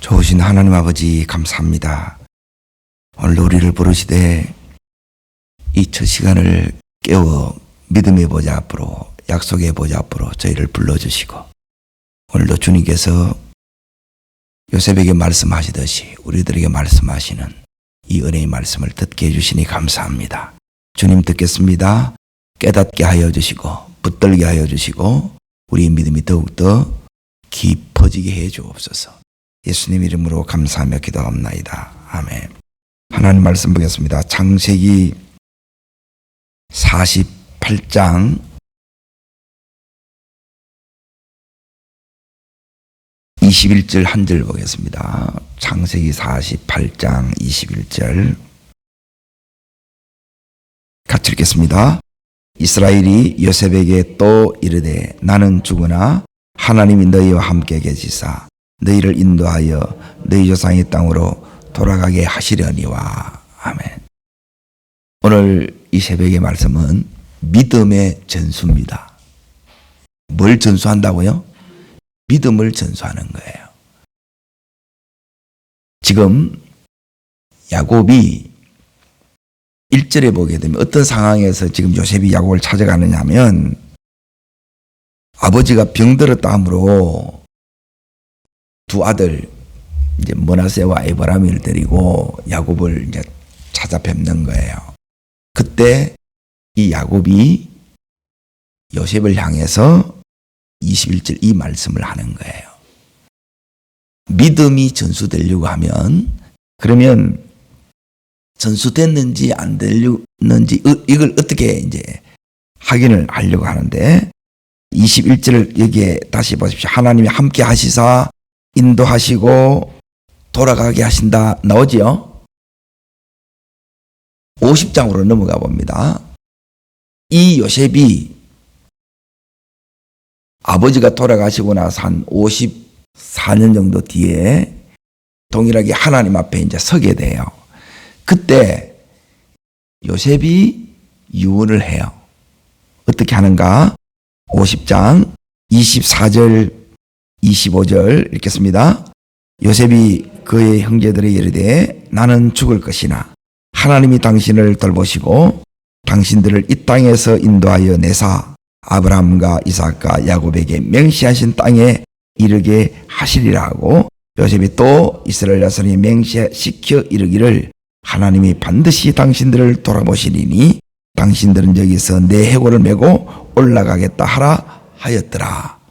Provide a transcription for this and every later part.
좋으신 하나님 아버지 감사합니다. 오늘 우리를 부르시되 이 첫 시간을 깨워 믿음의 보좌 앞으로, 약속의 보좌 앞으로 저희를 불러주시고, 오늘도 주님께서 요셉에게 말씀하시듯이 우리들에게 말씀하시는 이 은혜의 말씀을 듣게 해주시니 감사합니다. 주님 듣겠습니다. 깨닫게 하여 주시고 붙들게 하여 주시고 우리의 믿음이 더욱더 깊어지게 해 주옵소서. 예수님 이름으로 감사하며 기도합나이다. 아멘. 하나님 말씀 보겠습니다. 창세기 48장 21절 한 절 보겠습니다. 창세기 48장 21절 같이 읽겠습니다. 이스라엘이 요셉에게 또 이르되 나는 죽으나 하나님이 너희와 함께 계시사 너희를 인도하여 너희 조상의 땅으로 돌아가게 하시려니와. 아멘. 오늘 이 새벽의 말씀은 믿음의 전수입니다. 뭘 전수한다고요? 믿음을 전수하는 거예요. 지금 야곱이 1절에 보게 되면 어떤 상황에서 지금 요셉이 야곱을 찾아가느냐 하면, 아버지가 병들었다 하므로 두 아들 이제 므낫세와 에브라임을 데리고 야곱을 이제 찾아뵙는 거예요. 그때 이 야곱이 요셉을 향해서 21절 이 말씀을 하는 거예요. 믿음이 전수되려고 하면, 그러면 전수됐는지 안 됐는지 이걸 어떻게 이제 확인을 하려고 하는데, 21절 여기에 다시 보십시오. 하나님이 함께 하시사 인도하시고 돌아가게 하신다 나오지요? 50장으로 넘어가 봅니다. 이 요셉이 아버지가 돌아가시고 나서 한 54년 정도 뒤에 동일하게 하나님 앞에 이제 서게 돼요. 그때 요셉이 유언을 해요. 어떻게 하는가? 50장 24절 25절 읽겠습니다. 요셉이 그의 형제들에게 이르되 나는 죽을 것이나 하나님이 당신을 돌보시고 당신들을 이 땅에서 인도하여 내사 아브라함과 이삭과 야곱에게 맹세하신 땅에 이르게 하시리라 하고, 요셉이 또 이스라엘 자손이 맹세시켜 이르기를 하나님이 반드시 당신들을 돌아보시리니 당신들은 여기서 내 해골을 메고 올라가겠다 하라 하였더라.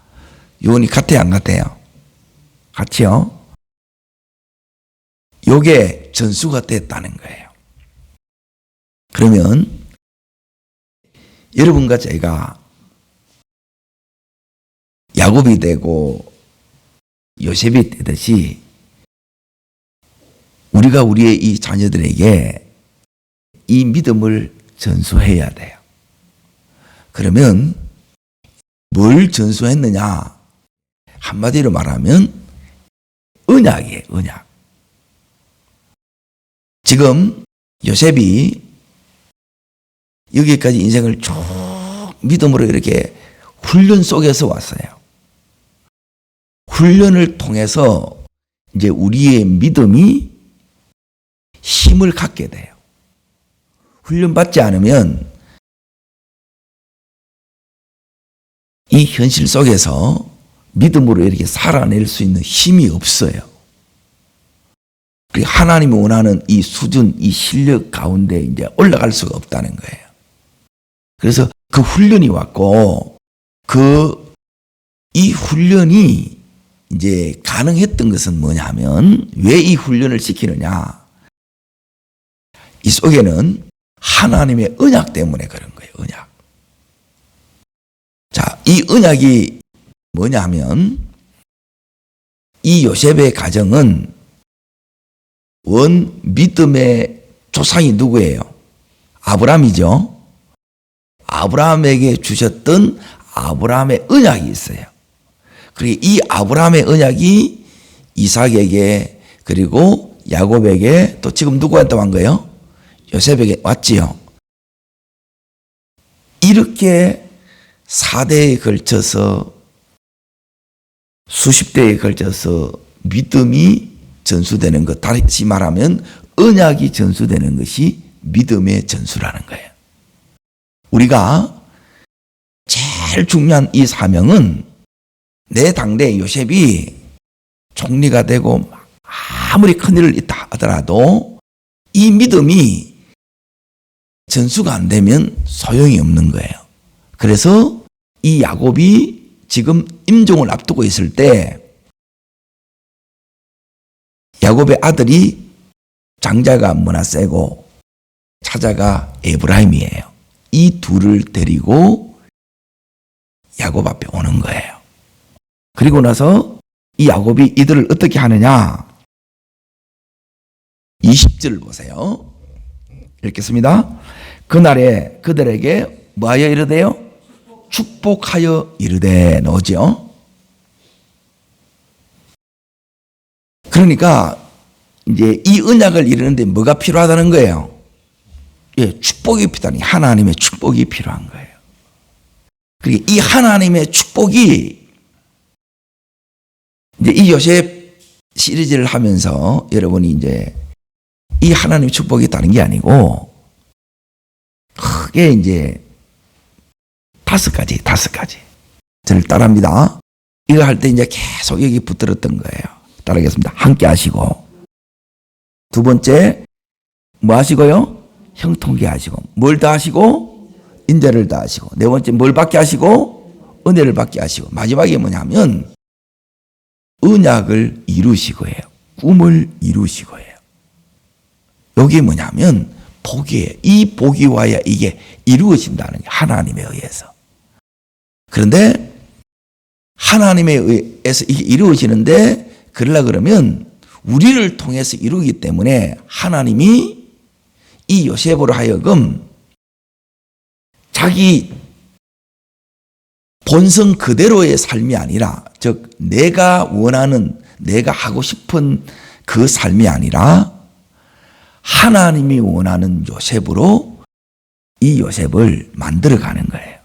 유언이 같아요, 안 같아요? 같이요? 요게 전수가 됐다는 거예요. 그러면 여러분과 제가 야곱이 되고 요셉이 되듯이 우리가 우리의 이 자녀들에게 이 믿음을 전수해야 돼요. 그러면 뭘 전수했느냐? 한마디로 말하면 언약이에요, 언약. 지금 요셉이 여기까지 인생을 쭉 믿음으로 이렇게 훈련 속에서 왔어요. 훈련을 통해서 이제 우리의 믿음이 힘을 갖게 돼요. 훈련받지 않으면 이 현실 속에서 믿음으로 이렇게 살아낼 수 있는 힘이 없어요. 그리고 하나님이 원하는 이 수준, 이 실력 가운데 이제 올라갈 수가 없다는 거예요. 그래서 그 훈련이 왔고, 이 훈련이 이제 가능했던 것은 뭐냐면, 왜 이 훈련을 시키느냐? 이 속에는 하나님의 언약 때문에 그런 거예요, 언약. 자, 이 언약이 뭐냐면, 이 요셉의 가정은 원 믿음의 조상이 누구예요? 아브라함이죠. 아브라함에게 주셨던 아브라함의 언약이 있어요. 그리고 이 아브라함의 언약이 이삭에게, 그리고 야곱에게, 또 지금 누구한테 온 거예요? 요셉에게 왔지요. 이렇게 4대에 걸쳐서, 수십 대에 걸쳐서 믿음이 전수되는 것, 다시 말하면 언약이 전수되는 것이 믿음의 전수라는 거예요. 우리가 제일 중요한 이 사명은 내 당대 요셉이 총리가 되고 아무리 큰일을 있다 하더라도 이 믿음이 전수가 안 되면 소용이 없는 거예요. 그래서 이 야곱이 지금 임종을 앞두고 있을 때 야곱의 아들이 장자가 므낫세고 차자가 에브라임이에요. 이 둘을 데리고 야곱 앞에 오는 거예요. 그리고 나서 이 야곱이 이들을 어떻게 하느냐? 20절 보세요. 읽겠습니다. 그날에 그들에게 뭐하여 이르되요? 축복하여 이르되 너죠. 그러니까 이제 이 언약을 이루는데 뭐가 필요하다는 거예요? 예, 축복이 필요하니 하나님의 축복이 필요한 거예요. 그리고 이 하나님의 축복이 이제 이 요셉 시리즈를 하면서 여러분이 이제 이 하나님의 축복이 다른 게 아니고 크게 이제 5가지. 저를 따라합니다. 이거 할 때 이제 계속 여기 붙들었던 거예요. 따라하겠습니다. 함께 하시고. 두 번째, 뭐 하시고요? 형통케 하시고. 뭘 다 하시고? 인자를 다 하시고. 네 번째, 뭘 받게 하시고? 은혜를 받게 하시고. 마지막에 뭐냐면 언약을 이루시고예요. 꿈을 이루시고예요. 여기 뭐냐면 복이에요. 이 복이 와야 이게 이루어진다는 게 하나님에 의해서. 그런데 하나님에 의해서 이게 이루어지는데 그러려 그러면 우리를 통해서 이루기 때문에 하나님이 이 요셉으로 하여금 자기 본성 그대로의 삶이 아니라, 즉 내가 원하는, 내가 하고 싶은 그 삶이 아니라 하나님이 원하는 요셉으로 이 요셉을 만들어가는 거예요.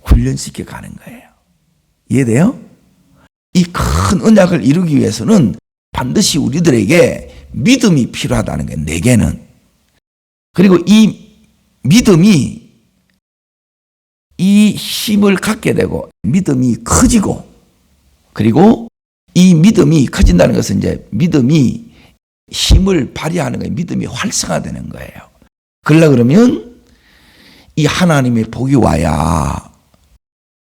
훈련시켜 가는 거예요. 이해돼요? 이 큰 언약을 이루기 위해서는 반드시 우리들에게 믿음이 필요하다는 거예요. 내게는. 그리고 이 믿음이 이 힘을 갖게 되고 믿음이 커지고, 그리고 이 믿음이 커진다는 것은 이제 믿음이 힘을 발휘하는 거예요. 믿음이 활성화되는 거예요. 그러려 그러면 이 하나님의 복이 와야,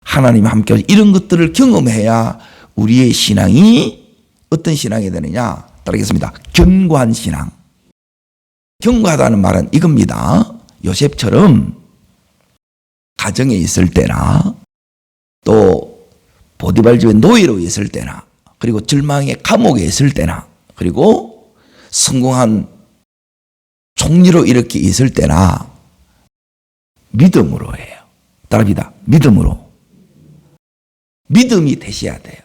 하나님이 함께 이런 것들을 경험해야 우리의 신앙이 어떤 신앙이 되느냐? 따르겠습니다. 견고한 신앙. 견고하다는 말은 이겁니다. 요셉처럼 가정에 있을 때나 또 보디발 집의 노예로 있을 때나, 그리고 절망의 감옥에 있을 때나, 그리고 성공한 총리로 이렇게 있을 때나 믿음으로 해요. 따라합니다. 믿음으로. 믿음이 되셔야 돼요.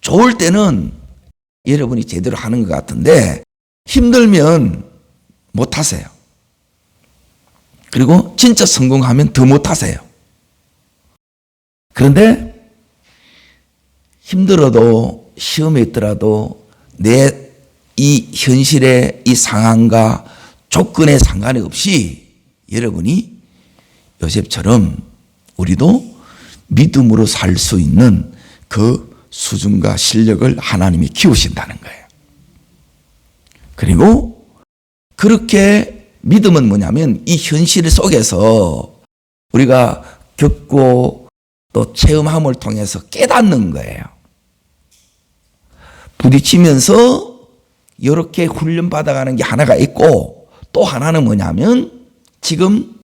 좋을 때는 여러분이 제대로 하는 것 같은데 힘들면 못하세요. 그리고 진짜 성공하면 더 못하세요. 그런데 힘들어도 시험에 있더라도 내 이 현실의 이 상황과 조건에 상관이 없이 여러분이 요셉처럼 우리도 믿음으로 살 수 있는 그 수준과 실력을 하나님이 키우신다는 거예요. 그리고 그렇게 믿음은 뭐냐면 이 현실 속에서 우리가 겪고 또 체험함을 통해서 깨닫는 거예요. 부딪히면서 이렇게 훈련받아가는 게 하나가 있고, 또 하나는 뭐냐면 지금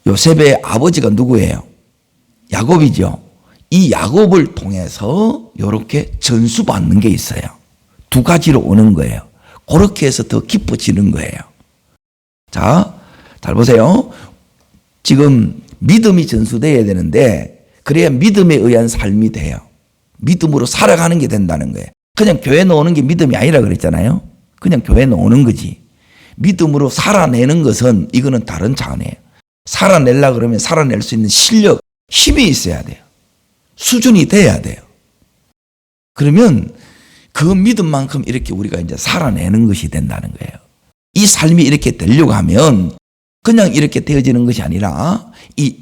요셉의 아버지가 누구예요? 야곱이죠. 이 야곱을 통해서 이렇게 전수받는 게 있어요. 두 가지로 오는 거예요. 그렇게 해서 더 깊어지는 거예요. 자, 잘 보세요. 지금 믿음이 전수되어야 되는데 그래야 믿음에 의한 삶이 돼요. 믿음으로 살아가는 게 된다는 거예요. 그냥 교회 나오는 게 믿음이 아니라 그랬잖아요. 그냥 교회 나오는 거지. 믿음으로 살아내는 것은 이거는 다른 차원이에요. 살아내려고 그러면 살아낼 수 있는 실력, 힘이 있어야 돼요. 수준이 돼야 돼요. 그러면 그 믿음만큼 이렇게 우리가 이제 살아내는 것이 된다는 거예요. 이 삶이 이렇게 되려고 하면 그냥 이렇게 되어지는 것이 아니라 이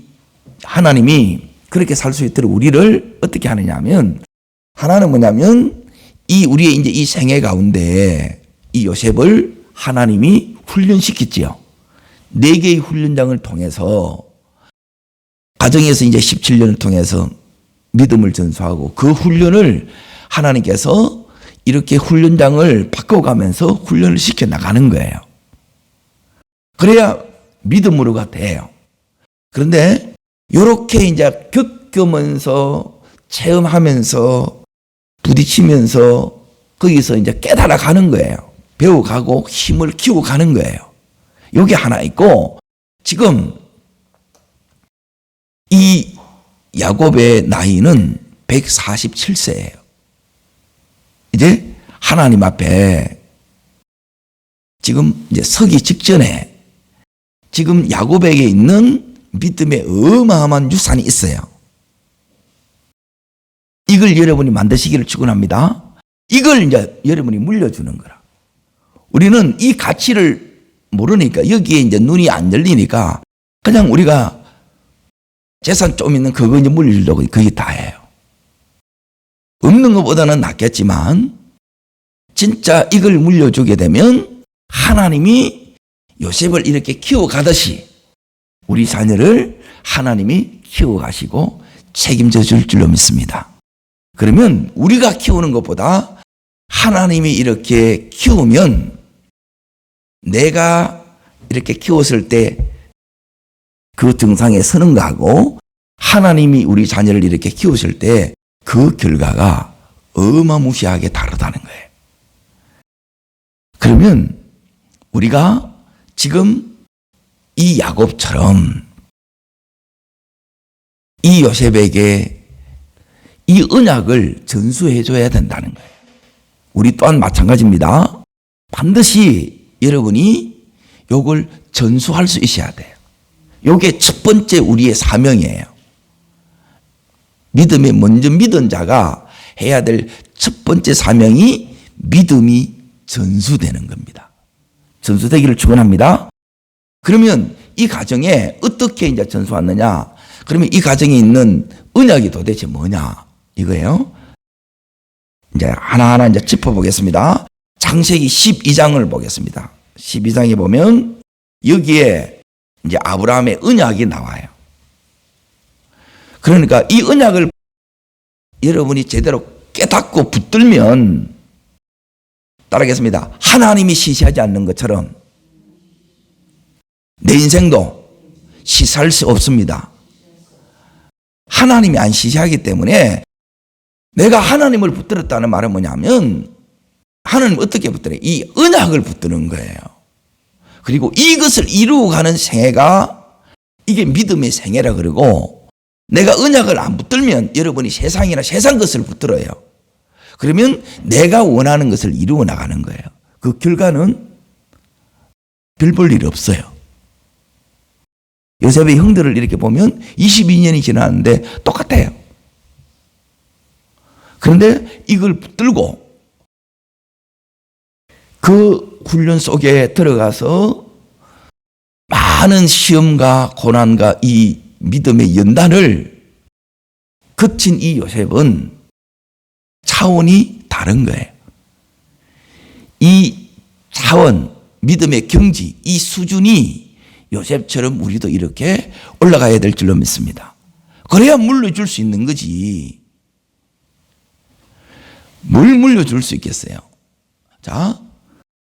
하나님이 그렇게 살 수 있도록 우리를 어떻게 하느냐 하면 하나는 뭐냐면 이 우리의 이제 이 생애 가운데 이 요셉을 하나님이 훈련시켰지요. 4개의 훈련장을 통해서 가정에서 이제 17년을 통해서 믿음을 전수하고 그 훈련을 하나님께서 이렇게 훈련장을 바꿔가면서 훈련을 시켜 나가는 거예요. 그래야 믿음으로가 돼요. 그런데 이렇게 이제 겪으면서 체험하면서 부딪히면서 거기서 이제 깨달아 가는 거예요. 배워가고 힘을 키우고 가는 거예요. 여기 하나 있고 지금 이 야곱의 나이는 147세예요. 이제 하나님 앞에 지금 이제 서기 직전에 지금 야곱에게 있는 믿음의 어마어마한 유산이 있어요. 이걸 여러분이 만드시기를 축원합니다. 이걸 이제 여러분이 물려주는 거라. 우리는 이 가치를 모르니까 여기에 이제 눈이 안 열리니까 그냥 우리가 재산 좀 있는 그거 이제 물려주려고 그게 다예요. 없는 것보다는 낫겠지만 진짜 이걸 물려주게 되면 하나님이 요셉을 이렇게 키워가듯이 우리 자녀를 하나님이 키워가시고 책임져 줄 줄로 믿습니다. 그러면 우리가 키우는 것보다 하나님이 이렇게 키우면 내가 이렇게 키웠을 때 그 등상에 서는 거하고 하나님이 우리 자녀를 이렇게 키우실 때 그 결과가 어마무시하게 다르다는 거예요. 그러면 우리가 지금 이 야곱처럼 이 요셉에게 이 언약을 전수해 줘야 된다는 거예요. 우리 또한 마찬가지입니다. 반드시 여러분이 요걸 전수할 수 있어야 돼요. 요게 첫 번째 우리의 사명이에요. 믿음에 먼저 믿은 자가 해야 될 첫 번째 사명이 믿음이 전수되는 겁니다. 전수되기를 축원합니다. 그러면 이 가정에 어떻게 이제 전수하느냐? 그러면 이 가정에 있는 언약이 도대체 뭐냐? 이거예요. 이제 하나하나 이제 짚어보겠습니다. 창세기 12장을 보겠습니다. 12장에 보면 여기에 이제 아브라함의 언약이 나와요. 그러니까 이 언약을 여러분이 제대로 깨닫고 붙들면 따라하겠습니다. 하나님이 시시하지 않는 것처럼 내 인생도 시시할 수 없습니다. 하나님이 안 시시하기 때문에 내가 하나님을 붙들었다는 말은 뭐냐면 하나님 어떻게 붙들어요? 이 언약을 붙드는 거예요. 그리고 이것을 이루어가는 생애가 이게 믿음의 생애라 그러고 내가 언약을 안 붙들면 여러분이 세상이나 세상 것을 붙들어요. 그러면 내가 원하는 것을 이루어 나가는 거예요. 그 결과는 별 볼 일 없어요. 요셉의 형들을 이렇게 보면 22년이 지났는데 똑같아요. 그런데 이걸 붙들고 그 훈련 속에 들어가서 많은 시험과 고난과 이 믿음의 연단을 거친 이 요셉은 차원이 다른 거예요. 이 차원, 믿음의 경지, 이 수준이 요셉처럼 우리도 이렇게 올라가야 될 줄로 믿습니다. 그래야 물려줄 수 있는 거지. 뭘 물려줄 수 있겠어요? 자,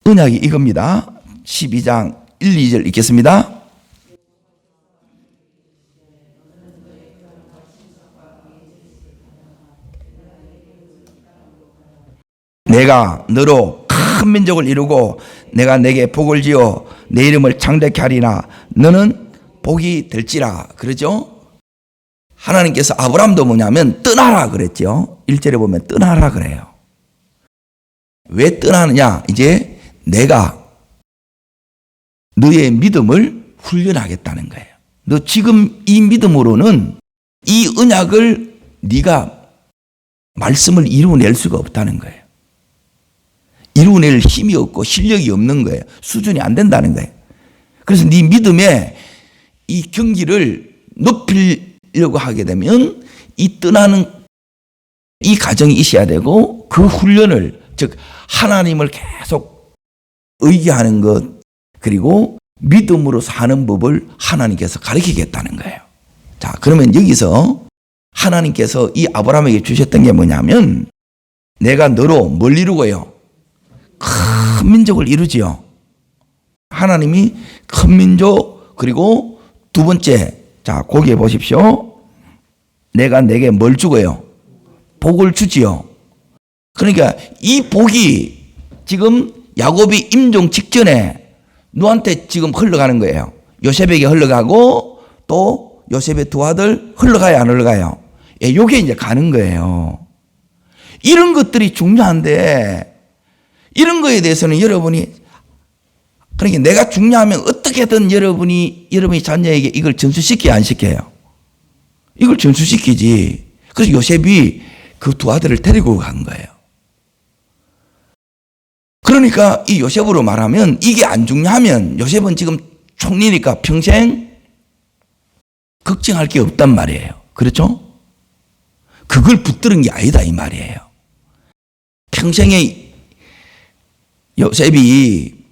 언약이 이겁니다. 12장 1, 2절 읽겠습니다. 내가 너로 큰 민족을 이루고 내가 내게 복을 지어 내 이름을 창대케 하리나 너는 복이 될지라. 그러죠? 하나님께서 아브라함도 뭐냐면 떠나라 그랬죠. 1절에 보면 떠나라 그래요. 왜 떠나느냐? 이제 내가 너의 믿음을 훈련하겠다는 거예요. 너 지금 이 믿음으로는 이 언약을 네가 말씀을 이루어낼 수가 없다는 거예요. 이루어낼 힘이 없고 실력이 없는 거예요. 수준이 안 된다는 거예요. 그래서 네 믿음의 이 경기를 높이려고 하게 되면 이 떠나는 이 과정이 있어야 되고, 그 훈련을, 즉 하나님을 계속 의지하는 것, 그리고 믿음으로 사는 법을 하나님께서 가르치겠다는 거예요. 자, 그러면 여기서 하나님께서 이 아브라함에게 주셨던 게 뭐냐면, 내가 너로 뭘 이루고요? 큰 민족을 이루지요. 하나님이 큰 민족, 그리고 두 번째, 자, 거기에 보십시오. 내가 내게 뭘 주고요? 복을 주지요. 그러니까 이 복이 지금 야곱이 임종 직전에 누구한테 지금 흘러가는 거예요? 요셉에게 흘러가고, 또 요셉의 두 아들 흘러가요, 안 흘러가요? 예, 요게 이제 가는 거예요. 이런 것들이 중요한데, 이런 거에 대해서는 여러분이, 그러니까 내가 중요하면 어떻게든 여러분이 자녀에게 이걸 전수시켜야 안 시켜요? 이걸 전수시키지. 그래서 요셉이 그 두 아들을 데리고 간 거예요. 그러니까 이 요셉으로 말하면 이게 안 중요하면 요셉은 지금 총리니까 평생 걱정할 게 없단 말이에요. 그렇죠? 그걸 붙들은 게 아니다 이 말이에요. 평생에 요셉이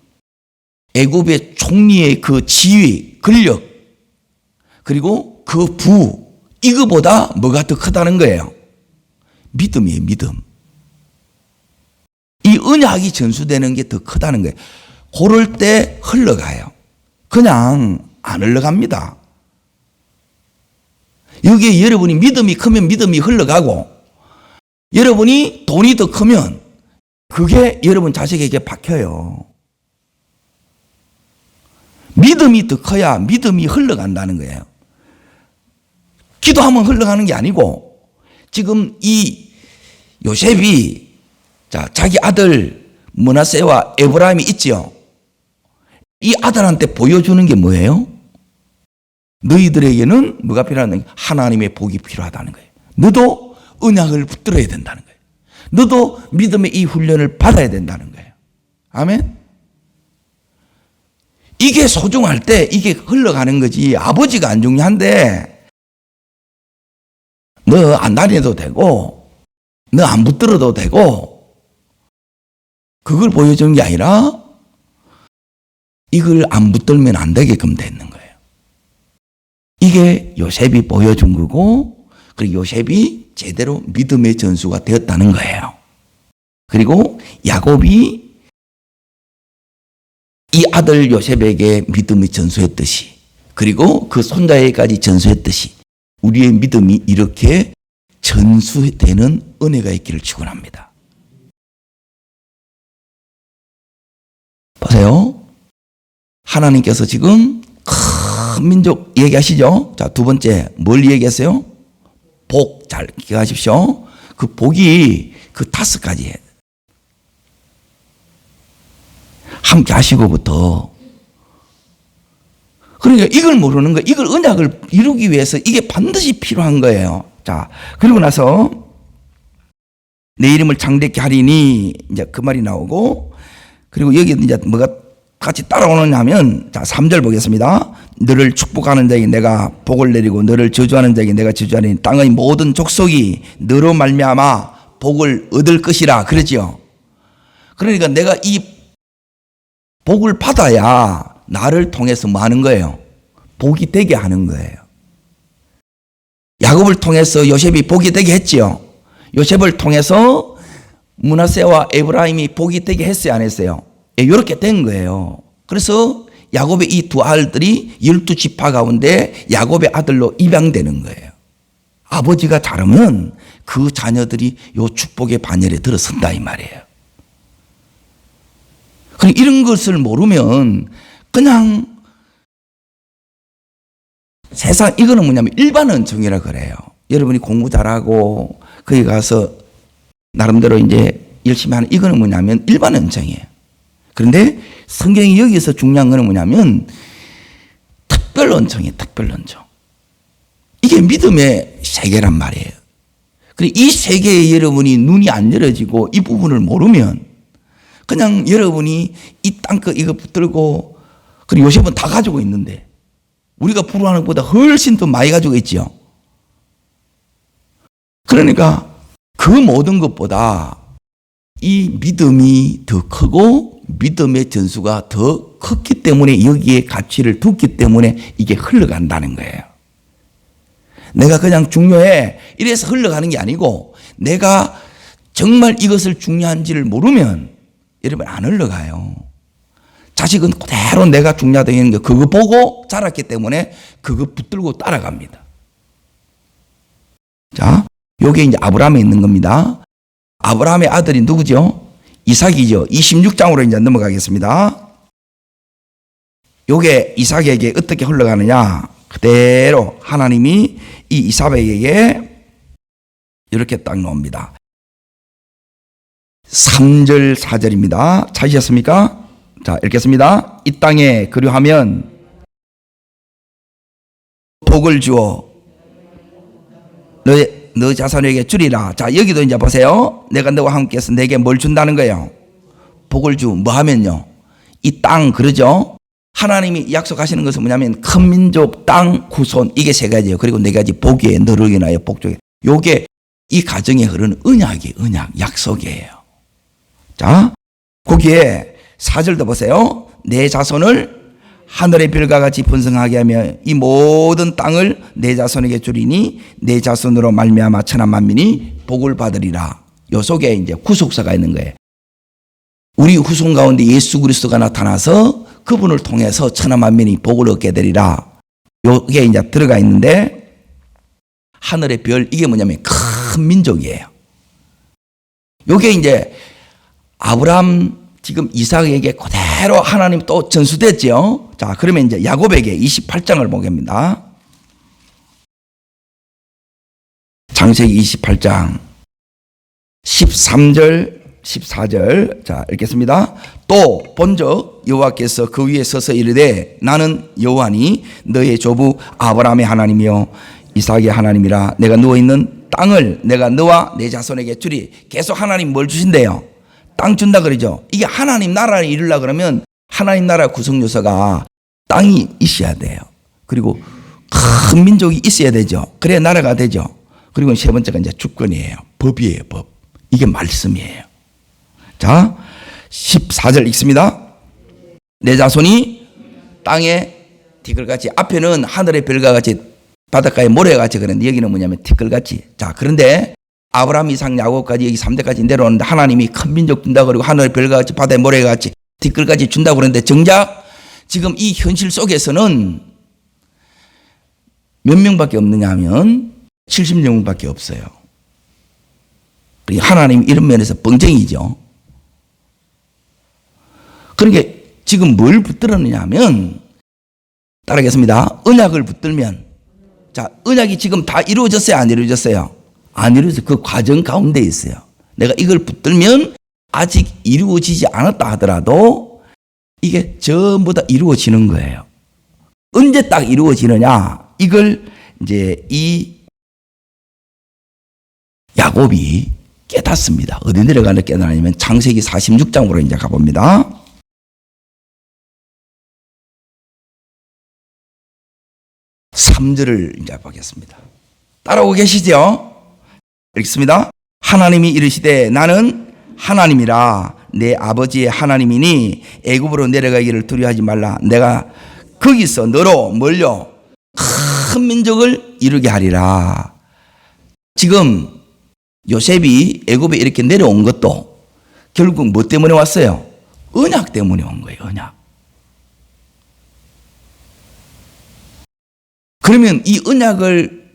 애굽의 총리의 그 지위, 권력, 그리고 그 부, 이거보다 뭐가 더 크다는 거예요? 믿음이에요, 믿음. 이 언약이 전수되는 게 더 크다는 거예요. 그럴 때 흘러가요. 그냥 안 흘러갑니다. 여기에 여러분이 믿음이 크면 믿음이 흘러가고, 여러분이 돈이 더 크면 그게 여러분 자식에게 박혀요. 믿음이 더 커야 믿음이 흘러간다는 거예요. 기도하면 흘러가는 게 아니고, 지금 이 요셉이, 자, 자기 아들 므낫세와 에브라임이 있지요. 이 아들한테 보여주는 게 뭐예요? 너희들에게는 뭐가 필요하다는 거예요? 하나님의 복이 필요하다는 거예요. 너도 언약을 붙들어야 된다는 거예요. 너도 믿음의 이 훈련을 받아야 된다는 거예요. 아멘? 이게 소중할 때 이게 흘러가는 거지. 아버지가 안 중요한데 너 안 다녀도 되고 너 안 붙들어도 되고 그걸 보여주는 게 아니라 이걸 안 붙들면 안 되게끔 되는 거예요. 이게 요셉이 보여준 거고, 그리고 요셉이 제대로 믿음의 전수가 되었다는 거예요. 그리고 야곱이 이 아들 요셉에게 믿음의 전수했듯이, 그리고 그 손자에게까지 전수했듯이 우리의 믿음이 이렇게 전수되는 은혜가 있기를 축원합니다. 보세요. 하나님께서 지금 큰 민족 얘기하시죠? 자, 두 번째 뭘 얘기했어요? 복. 잘 기억하십시오. 그 복이 그 5가지 함께 하시고부터, 그러니까 이걸 모르는 거예요. 이걸 언약을 이루기 위해서 이게 반드시 필요한 거예요. 자, 그리고 나서 내 이름을 창대케 하리니, 이제 그 말이 나오고, 그리고 여기 이제 뭐가 같이 따라오느냐 하면, 자, 3절 보겠습니다. 너를 축복하는 자에게 내가 복을 내리고 너를 저주하는 자에게 내가 저주하리니 땅의 모든 족속이 너로 말미암아 복을 얻을 것이라. 그러지요. 그러니까 내가 이 복을 받아야 나를 통해서 뭐 하는 거예요? 복이 되게 하는 거예요. 야곱을 통해서 요셉이 복이 되게 했지요. 요셉을 통해서 므낫세와 에브라임이 복이 되게 했어요, 안 했어요? 예, 이렇게 된 거예요. 그래서 야곱의 이 두 아들들이 12지파 가운데 야곱의 아들로 입양되는 거예요. 아버지가 잘하면 그 자녀들이 요 축복의 반열에 들어선다 이 말이에요. 그럼 이런 것을 모르면 그냥 세상, 이거는 뭐냐면 일반 은총이라 그래요. 여러분이 공부 잘하고 거기 가서 나름대로 이제 열심히 하는, 이거는 뭐냐면 일반 은총이에요. 그런데 성경이 여기서 중요한 거는 뭐냐면 특별 은총이에요. 특별 은총. 이게 믿음의 세계란 말이에요. 그리고 이 세계에 여러분이 눈이 안 열어지고 이 부분을 모르면 그냥 여러분이 이 땅끝 이거 붙들고, 그리고 요셉은 다 가지고 있는데 우리가 부러워하는 것보다 훨씬 더 많이 가지고 있지요. 그러니까 그 모든 것보다 이 믿음이 더 크고 믿음의 전수가 더 컸기 때문에 여기에 가치를 뒀기 때문에 이게 흘러간다는 거예요. 내가 그냥 중요해 이래서 흘러가는 게 아니고 내가 정말 이것을 중요한지를 모르면 여러분 안 흘러가요. 자식은 그대로 내가 중요하다는 게 그거 보고 자랐기 때문에 그거 붙들고 따라갑니다. 자, 요게 이제 아브라함에 있는 겁니다. 아브라함의 아들이 누구죠? 이삭이죠. 26장으로 이제 넘어가겠습니다. 요게 이삭에게 어떻게 흘러가느냐? 그대로 하나님이 이 이삭에게 이렇게 딱 놓습니다. 3절 4절입니다. 찾으셨습니까? 자, 읽겠습니다. 이 땅에 그리하면 복을 주어 너 자손에게 주리라. 자, 여기도 이제 보세요. 내가 너와 함께해서 내게 뭘 준다는 거예요? 복을 뭐 하면요? 이 땅, 그러죠? 하나님이 약속하시는 것은 뭐냐면 큰 민족, 땅, 후손, 이게 세 가지예요. 그리고 네 가지 복이에요. 너를 인하여 복족에. 요게 이 가정에 흐르는 언약이에요. 언약, 약속이에요. 자, 거기에 4절도 보세요. 내 자손을 하늘의 별과 같이 번성하게 하며 이 모든 땅을 내 자손에게 주리니 내 자손으로 말미암아 천하 만민이 복을 받으리라. 요 속에 이제 후속사가 있는 거예요. 우리 후손 가운데 예수 그리스도가 나타나서 그분을 통해서 천하 만민이 복을 얻게 되리라. 요게 이제 들어가 있는데 하늘의 별, 이게 뭐냐면 큰 민족이에요. 요게 이제 아브라함 지금 이삭에게 그대로 하나님 또 전수됐죠. 자, 그러면 이제 야곱에게 28장을 보겠습니다. 창세기 28장 13절 14절. 자, 읽겠습니다. 또 본적 여호와께서 그 위에 서서 이르되 나는 여호와니 너의 조부 아브라함의 하나님이요 이삭의 하나님이라. 내가 누워있는 땅을 내가 너와 내 자손에게 주리. 계속 하나님 뭘 주신대요? 땅 준다 그러죠. 이게 하나님 나라를 이루려고 그러면 하나님 나라 구성 요소가 땅이 있어야 돼요. 그리고 큰 민족이 있어야 되죠. 그래야 나라가 되죠. 그리고 세 번째가 이제 주권이에요. 법이에요, 법. 이게 말씀이에요. 자, 14절 읽습니다. 내 자손이 땅에 티끌같이, 앞에는 하늘의 별과 같이 바닷가에 모래같이 그랬는데 여기는 뭐냐면 티끌같이. 자, 그런데 아브라함, 이삭, 야곱까지 여기 3대까지 내려오는데 하나님이 큰 민족 준다 그러고 하늘의 별과 같이 바다의 모래같이 티끌같이 준다고 그러는데 정작 지금 이 현실 속에서는 몇 명밖에 없느냐 하면 70명밖에 없어요. 하나님 이런 면에서 뻥쟁이죠. 그러니까 지금 뭘 붙들었느냐 하면 따라하겠습니다. 언약을 붙들면, 자, 언약이 지금 다 이루어졌어요? 안 이루어졌어요? 안 이루어져서 그 과정 가운데 있어요. 내가 이걸 붙들면 아직 이루어지지 않았다 하더라도 이게 전부 다 이루어지는 거예요. 언제 딱 이루어지느냐? 이걸 이제 이 야곱이 깨닫습니다. 어디 내려가는 깨달으냐면 창세기 46장으로 이제 가봅니다. (3절을) 이제 보겠습니다. 따라오고 계시죠? 읽습니다. 하나님이 이르시되 나는 하나님이라 내 아버지의 하나님이니 애굽으로 내려가기를 두려워하지 말라. 내가 거기서 너로 멀려 큰 민족을 이루게 하리라. 지금 요셉이 애굽에 이렇게 내려온 것도 결국 뭐 때문에 왔어요? 언약 때문에 온 거예요. 언약. 그러면 이 언약을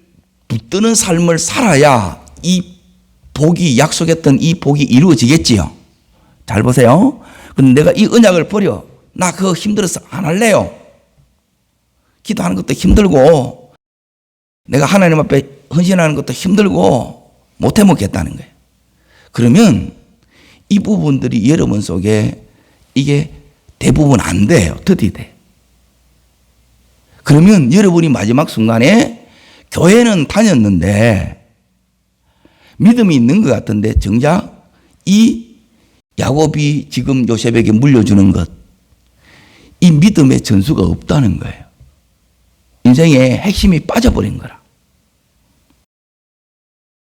붙드는 삶을 살아야 이 복이, 약속했던 이 복이 이루어지겠지요. 잘 보세요. 근데 내가 이 언약을 버려. 나 그거 힘들어서 안 할래요. 기도하는 것도 힘들고 내가 하나님 앞에 헌신하는 것도 힘들고 못 해먹겠다는 거예요. 그러면 이 부분들이 여러분 속에 이게 대부분 안 돼요. 더디 돼. 그러면 여러분이 마지막 순간에 교회는 다녔는데 믿음이 있는 것 같은데 정작 이 야곱이 지금 요셉에게 물려주는 것, 이 믿음의 전수가 없다는 거예요. 인생의 핵심이 빠져버린 거라.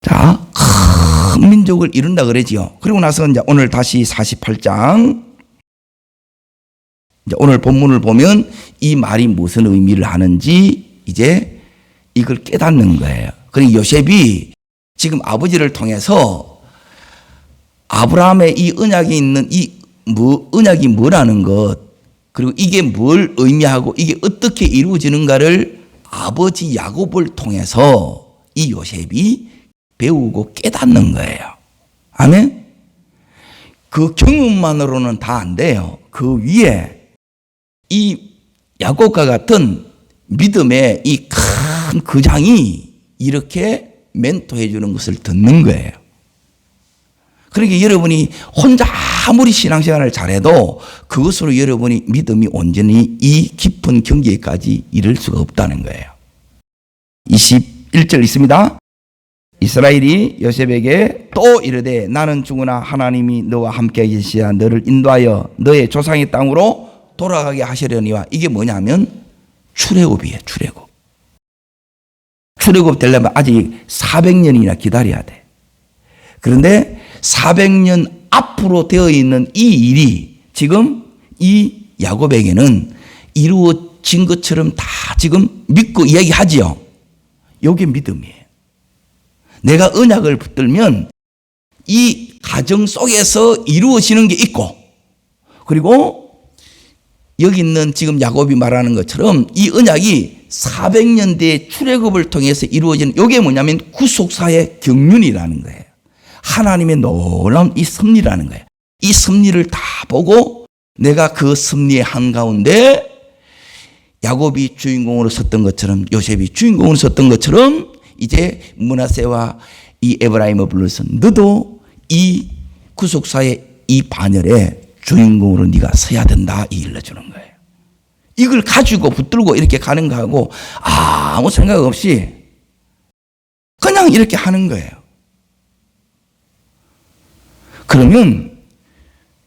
자, 큰 민족을 이룬다 그러지요. 그리고 나서 이제 오늘 다시 48장, 이제 오늘 본문을 보면 이 말이 무슨 의미를 하는지 이제 이걸 깨닫는 거예요. 그러니까 요셉이 지금 아버지를 통해서 아브라함의 이 언약이 있는 언약이 뭐라는 것, 그리고 이게 뭘 의미하고 이게 어떻게 이루어지는가를 아버지 야곱을 통해서 이 요셉이 배우고 깨닫는 거예요. 아멘? 그 경험만으로는 다 안 돼요. 그 위에 이 야곱과 같은 믿음의 이 큰 거장이 이렇게 멘토해 주는 것을 듣는 거예요. 그러니까 여러분이 혼자 아무리 신앙생활을 잘해도 그것으로 여러분이 믿음이 온전히 이 깊은 경지에까지 이를 수가 없다는 거예요. 21절 있습니다. 이스라엘이 요셉에게 또 이르되 나는 죽으나 하나님이 너와 함께 계시사 너를 인도하여 너의 조상의 땅으로 돌아가게 하시려니와. 이게 뭐냐면 출애굽이에요. 출애굽 되려면 아직 400년이나 기다려야 돼. 그런데 400년 앞으로 되어 있는 이 일이 지금 이 야곱에게는 이루어진 것처럼 다 지금 믿고 이야기하지요. 이게 믿음이에요. 내가 언약을 붙들면 이 가정 속에서 이루어지는 게 있고, 그리고 여기 있는 지금 야곱이 말하는 것처럼 이 언약이 400년 뒤에 출애굽을 통해서 이루어지는, 이게 뭐냐면 구속사의 경륜이라는 거예요. 하나님의 놀라운 이 섭리라는 거예요. 이 섭리를 다 보고 내가 그 섭리의 한가운데 야곱이 주인공으로 섰던 것처럼, 요셉이 주인공으로 섰던 것처럼 이제 므낫세와 이 에브라임을 불러서 너도 이 구속사의 이 반열에 주인공으로 네가 서야 된다, 이 일러주는 거예요. 이걸 가지고 붙들고 이렇게 가는 거하고 아무 생각 없이 그냥 이렇게 하는 거예요. 그러면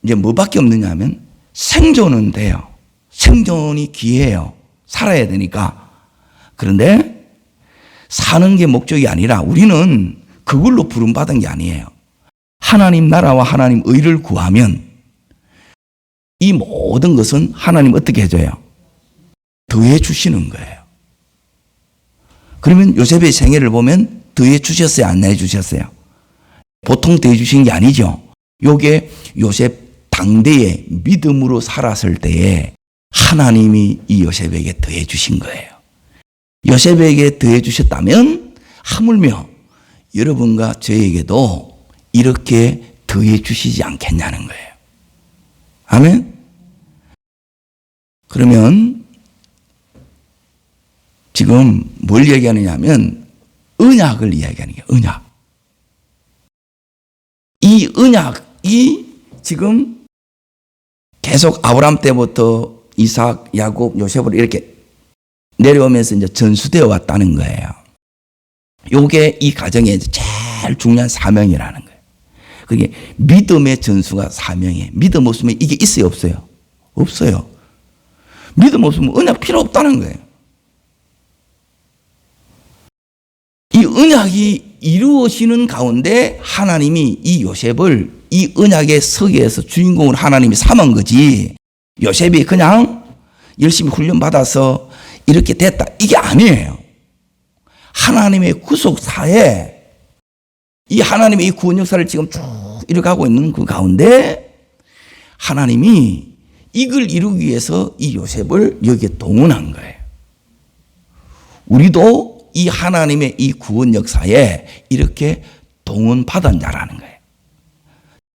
이제 뭐밖에 없느냐 하면 생존은 돼요. 생존이 기회예요. 살아야 되니까. 그런데 사는 게 목적이 아니라 우리는 그걸로 부름받은 게 아니에요. 하나님 나라와 하나님 의를 구하면 이 모든 것은 하나님 어떻게 해줘요? 더해 주시는 거예요. 그러면 요셉의 생애를 보면 더해 주셨어요? 안 해 주셨어요? 보통 더해 주신 게 아니죠. 요게 요셉 당대에 믿음으로 살았을 때에 하나님이 이 요셉에게 더해 주신 거예요. 요셉에게 더해 주셨다면 하물며 여러분과 저에게도 이렇게 더해 주시지 않겠냐는 거예요. 아멘? 그러면 지금 뭘 얘기하느냐 하면 언약을 이야기하는 거예요. 언약. 이 언약이 지금 계속 아브라함 때부터 이삭, 야곱, 요셉으로 이렇게 내려오면서 이제 전수되어 왔다는 거예요. 요게 이 가정의 제일 중요한 사명이라는 거예요. 그게 믿음의 전수가 사명이에요. 믿음 없으면 이게 있어요, 없어요? 없어요. 믿음 없으면 언약 필요 없다는 거예요. 이 언약이 이루어지는 가운데 하나님이 이 요셉을 이 언약의 서기에서 주인공을 하나님이 삼은 거지, 요셉이 그냥 열심히 훈련받아서 이렇게 됐다, 이게 아니에요. 하나님의 구속사에 이 하나님의 이 구원 역사를 지금 쭉 이뤄가고 있는 그 가운데 하나님이 이걸 이루기 위해서 이 요셉을 여기에 동원한 거예요. 우리도 이 하나님의 이 구원 역사에 이렇게 동원받은 자라는 거예요.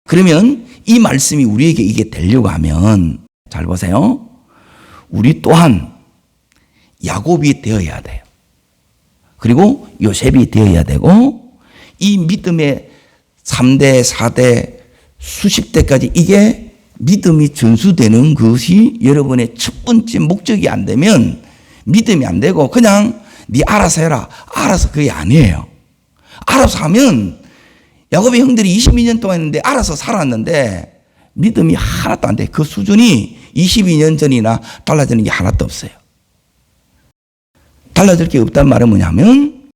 그러면 이 말씀이 우리에게 이게 되려고 하면 잘 보세요. 우리 또한 야곱이 되어야 돼요. 그리고 요셉이 되어야 되고, 이 믿음의 3대, 4대, 수십 대까지 이게 믿음이 전수되는 것이 여러분의 첫 번째 목적이 안 되면 믿음이 안 되고 그냥 네 알아서 해라, 알아서 그게 아니에요. 알아서 하면 야곱의 형들이 22년 동안 했는데 알아서 살았는데 믿음이 하나도 안 돼. 그 수준이 22년 전이나 달라지는 게 하나도 없어요. 달라질 게 없다는 말은 뭐냐면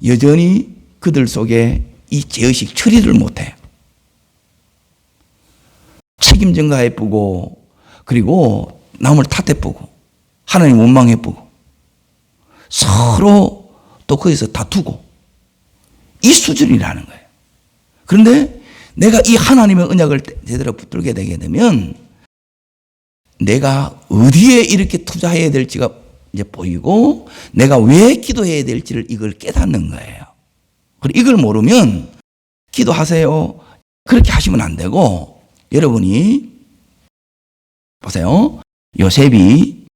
여전히 그들 속에 이 죄의식 처리를 못해요. 책임 전가해보고 그리고 남을 탓해보고 하나님 원망해보고 서로 또 거기서 다투고 이 수준이라는 거예요. 그런데 내가 이 하나님의 언약을 제대로 붙들게 되게 되면 내가 어디에 이렇게 투자해야 될지가 이제 보이고 내가 왜 기도해야 될지를 이걸 깨닫는 거예요. 그리고 이걸 모르면 기도하세요. 그렇게 하시면 안 되고 여러분이 보세요. 요셉이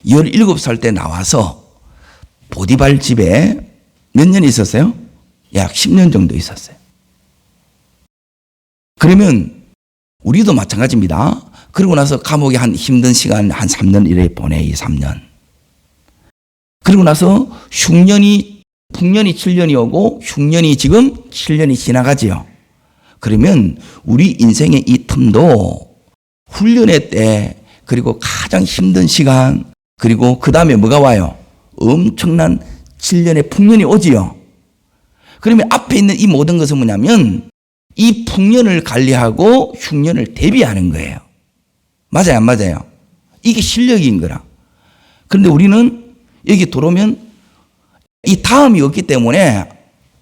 17살 때 나와서 보디발 집에 몇 년 있었어요? 약 10년 정도 있었어요. 그러면 우리도 마찬가지입니다. 그러고 나서 감옥에 한 힘든 시간 한 3년 이래 보내, 이 3년. 그러고 나서 흉년이, 풍년이 7년이 오고 흉년이 지금 7년이 지나가지요. 그러면 우리 인생의 이 틈도 훈련의 때 그리고 가장 힘든 시간 그리고 그 다음에 뭐가 와요? 엄청난 7년의 풍년이 오지요. 그러면 앞에 있는 이 모든 것은 뭐냐면 이 풍년을 관리하고 흉년을 대비하는 거예요. 맞아요, 안 맞아요? 이게 실력인 거라. 그런데 우리는 여기 들어오면 이 다음이 없기 때문에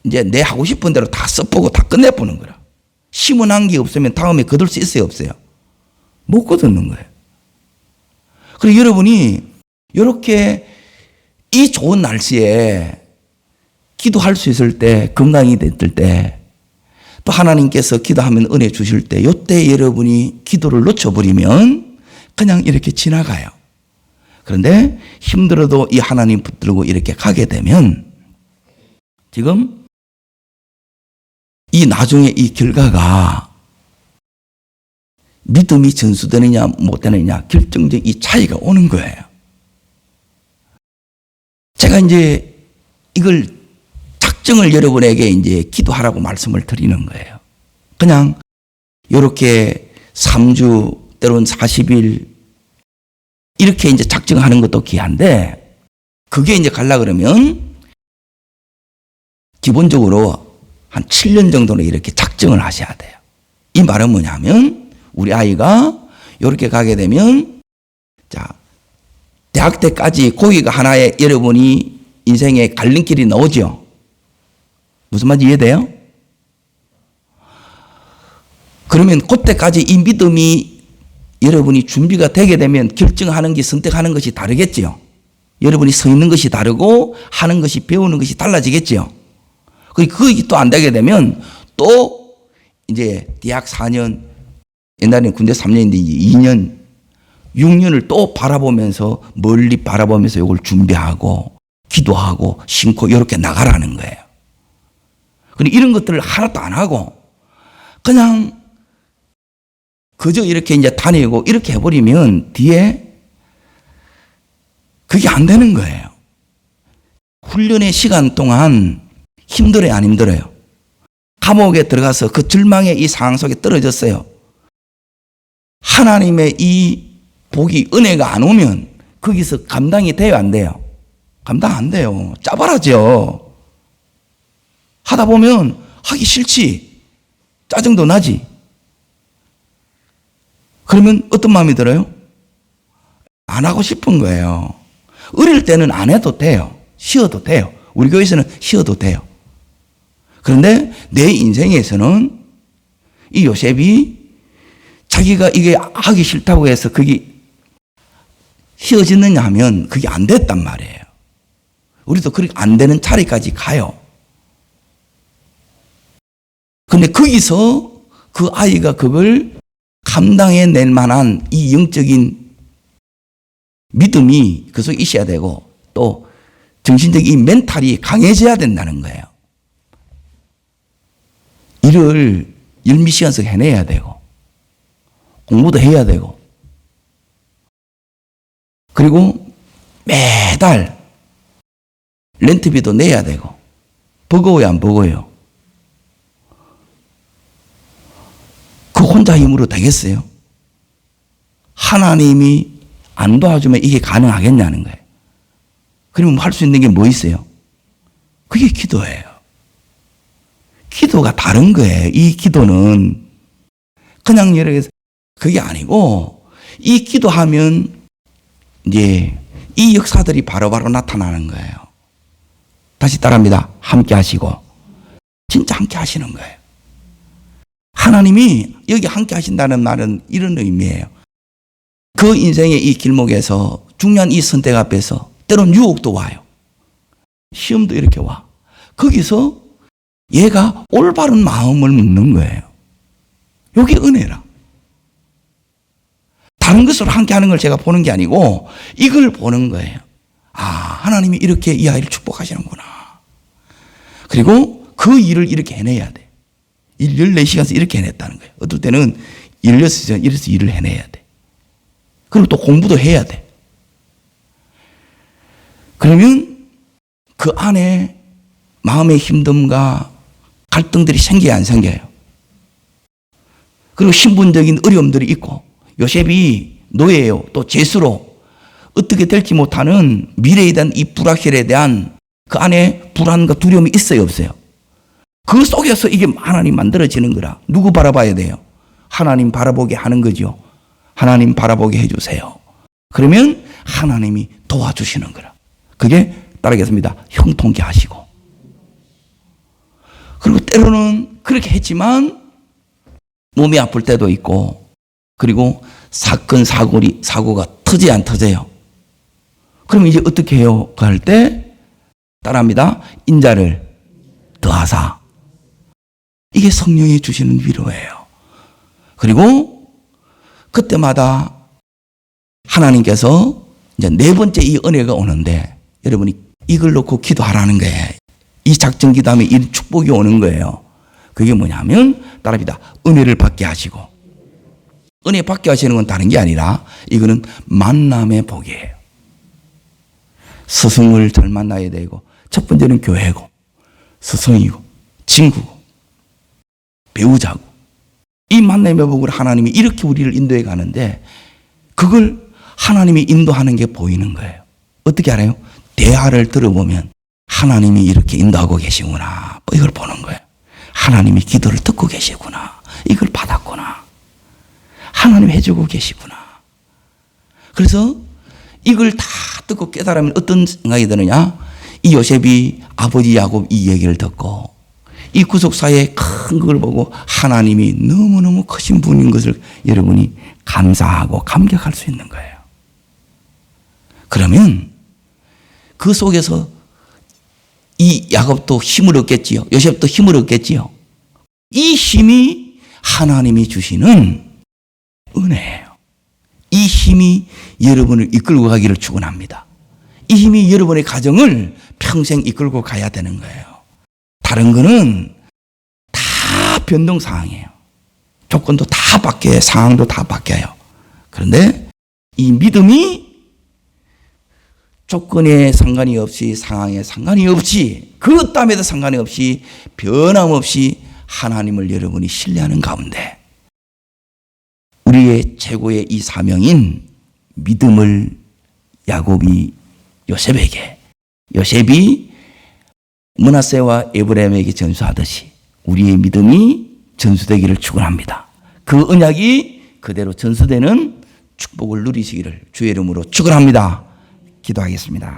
이제 내 하고 싶은 대로 다 써보고 다 끝내보는 거라. 심은한 게 없으면 다음에 거둘 수 있어요, 없어요? 못 거두는 거예요. 그리고 여러분이 이렇게 이 좋은 날씨에 기도할 수 있을 때, 건강이 됐을 때, 또 하나님께서 기도하면 은혜 주실 때, 이때 여러분이 기도를 놓쳐버리면 그냥 이렇게 지나가요. 그런데 힘들어도 이 하나님 붙들고 이렇게 가게 되면 지금 이 나중에 이 결과가 믿음이 전수되느냐 못 되느냐 결정적 이 차이가 오는 거예요. 제가 이제 이걸 작정을 여러분에게 이제 기도하라고 말씀을 드리는 거예요. 그냥 이렇게 3주 때로는 40일 이렇게 이제 작정하는 것도 귀한데 그게 이제 가려고 그러면 기본적으로 한 7년 정도는 이렇게 작정을 하셔야 돼요. 이 말은 뭐냐면 우리 아이가 이렇게 가게 되면 자 대학 때까지 거기가 하나의 여러분이 인생의 갈림길이 나오죠. 무슨 말인지 이해돼요? 그러면 그때까지 이 믿음이 여러분이 준비가 되게 되면 결정하는 게 선택하는 것이 다르겠죠. 여러분이 서 있는 것이 다르고 하는 것이 배우는 것이 달라지겠죠. 그리고 그게 또 안 되게 되면 또 이제 대학 4년 옛날에는 군대 3년인데 2년 6년을 또 바라보면서 멀리 바라보면서 이걸 준비하고 기도하고 심고 이렇게 나가라는 거예요. 그리고 이런 것들을 하나도 안 하고 그냥 그저 이렇게 이제 다니고 이렇게 해버리면 뒤에 그게 안 되는 거예요. 훈련의 시간 동안 힘들어요, 안 힘들어요? 감옥에 들어가서 그 절망의 이 상황 속에 떨어졌어요. 하나님의 이 복이 은혜가 안 오면 거기서 감당이 돼요, 안 돼요? 감당 안 돼요. 짜발하죠. 하다 보면 하기 싫지. 짜증도 나지. 그러면 어떤 마음이 들어요? 안 하고 싶은 거예요. 어릴 때는 안 해도 돼요. 쉬어도 돼요. 우리 교회에서는 쉬어도 돼요. 그런데 내 인생에서는 이 요셉이 자기가 이게 하기 싫다고 해서 그게 쉬어지느냐 하면 그게 안 됐단 말이에요. 우리도 그렇게 안 되는 자리까지 가요. 근데 거기서 그 아이가 그걸 감당해낼 만한 이 영적인 믿음이 그 속에 있어야 되고 또 정신적인 이 멘탈이 강해져야 된다는 거예요. 일을 열미시간씩 해내야 되고 공부도 해야 되고 그리고 매달 렌트비도 내야 되고 버거워요, 안 버거워요? 그 혼자 힘으로 되겠어요? 하나님이 안 도와주면 이게 가능하겠냐는 거예요. 그러면 할 수 있는 게 뭐 있어요? 그게 기도예요. 기도가 다른 거예요. 이 기도는 그냥 여러 개 그게 아니고, 이 기도하면 이제 이 역사들이 바로바로 나타나는 거예요. 다시 따라합니다. 함께 하시고. 진짜 함께 하시는 거예요. 하나님이 여기 함께 하신다는 말은 이런 의미예요. 그 인생의 이 길목에서 중요한 이 선택 앞에서 때론 유혹도 와요. 시험도 이렇게 와. 거기서 얘가 올바른 마음을 묻는 거예요. 이게 은혜라. 다른 것으로 함께 하는 걸 제가 보는 게 아니고 이걸 보는 거예요. 아, 하나님이 이렇게 이 아이를 축복하시는구나. 그리고 그 일을 이렇게 해내야 돼. 14시간에서 이렇게 해냈다는 거예요. 어떨 때는 16시간 이래서 일을 해내야 돼. 그리고 또 공부도 해야 돼. 그러면 그 안에 마음의 힘듦과 갈등들이 생겨야 안 생겨요. 그리고 신분적인 어려움들이 있고, 요셉이 노예예요. 또 죄수로 어떻게 될지 못하는 미래에 대한 이 불확실에 대한 그 안에 불안과 두려움이 있어요, 없어요? 그 속에서 이게 하나님 만들어지는 거라. 누구 바라봐야 돼요? 하나님 바라보게 하는 거죠. 하나님 바라보게 해주세요. 그러면 하나님이 도와주시는 거라. 그게 따르겠습니다. 형통케 하시고. 그리고 때로는 그렇게 했지만 몸이 아플 때도 있고, 그리고 사건, 사고가 터져야 안 터져요. 그러면 이제 어떻게 해요? 그 할 때 따라합니다. 인자를 더하사. 이게 성령이 주시는 위로예요. 그리고 그때마다 하나님께서 이제 네 번째 이 은혜가 오는데, 여러분이 이걸 놓고 기도하라는 거예요. 이 작전 기도하면 이 축복이 오는 거예요. 그게 뭐냐면 따라합니다. 은혜를 받게 하시고. 은혜 받게 하시는 건 다른 게 아니라 이거는 만남의 복이에요. 스승을 잘 만나야 되고, 첫 번째는 교회고, 스승이고, 친구고, 배우자고. 이 만남의 복을 하나님이 이렇게 우리를 인도해 가는데, 그걸 하나님이 인도하는 게 보이는 거예요. 어떻게 알아요? 대화를 들어보면 하나님이 이렇게 인도하고 계시구나. 이걸 보는 거예요. 하나님이 기도를 듣고 계시구나. 이걸 받았구나. 하나님 해주고 계시구나. 그래서 이걸 다 듣고 깨달으면 어떤 생각이 드느냐? 이 요셉이 아버지 야곱 이 얘기를 듣고 이 구속사의 큰 걸 보고 하나님이 너무너무 크신 분인 것을 여러분이 감사하고 감격할 수 있는 거예요. 그러면 그 속에서 이 야곱도 힘을 얻겠지요. 요셉도 힘을 얻겠지요. 이 힘이 하나님이 주시는 은혜예요. 이 힘이 여러분을 이끌고 가기를 축원합니다. 이 힘이 여러분의 가정을 평생 이끌고 가야 되는 거예요. 다른 거는 다 변동사항이에요. 조건도 다 바뀌어요. 상황도 다 바뀌어요. 그런데 이 믿음이 조건에 상관이 없이, 상황에 상관이 없이, 그 땀에도 상관이 없이, 변함없이 하나님을 여러분이 신뢰하는 가운데 우리의 최고의 이 사명인 믿음을 야곱이 요셉에게, 요셉이 므낫세와 에브라임에게 전수하듯이 우리의 믿음이 전수되기를 축원합니다. 그 언약이 그대로 전수되는 축복을 누리시기를 주의 이름으로 축원합니다. 기도하겠습니다.